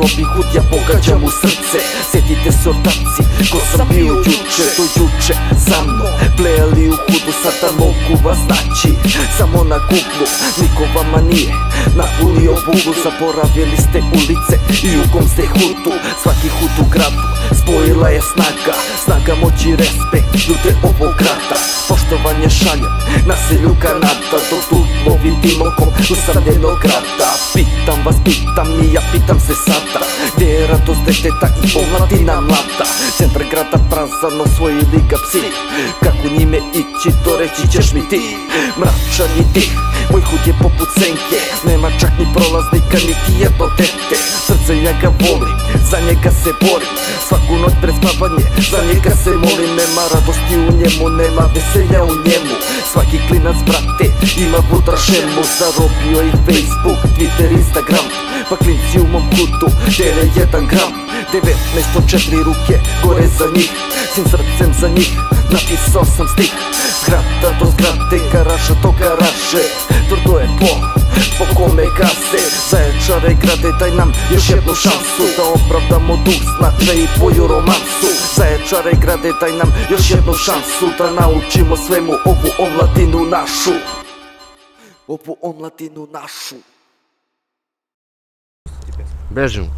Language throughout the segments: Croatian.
Robin Hood, ja pogađam u srce. Sjetite se ortaci, ko sam bio juče, do juče sa mnom plejali u hudu, sada mogu vas naći samo na Google. Niko vama nije napunio bugu, zaboravili ste ulice i u kom ste hudu. Svaki hud u gradu spojila je snaga, snaga moći i respekt ljude ovog grada. Poštovanje šaljem naselju Kanada, do tu vidim okom usamljenog grada. Pitam vas, pitam i ja pitam se sada, gdje je radost deteta i omladina mlada? Centar grada prazan, osvojili ga psi, kako njime ići to reći ćeš mi ti. Mračan i dih, moj hud je poput senke, nema čak ni prolaznika niti jedno dete. Srce ja ga volim, za njega se borim, svaku noć pred spavanje za njega se molim. Nema radosti u njemu, nema veselja u njemu, svaki klinac brate ima vutra šemu. Zarobio i Facebook, Twitter, Instagram, pa klinci u mom hudu dele 1 gram. 19 od 4 ruke gore za njih, svim srcem za njih napisao sam stih. Zgrada do zgrade, garaža do garaže, tvrdo je po kome gase. Zaječare grade, daj nam još jednu šansu da opravdamo duh, značaj i tvoju romansu. Zaječare grade, daj nam još jednu šansu da naučimo svemu ovu omladinu našu, ovu omladinu našu. Bežim.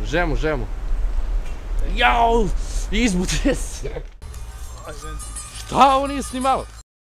Žemu. Jao, izbute se. Šta ovo nije snimalo?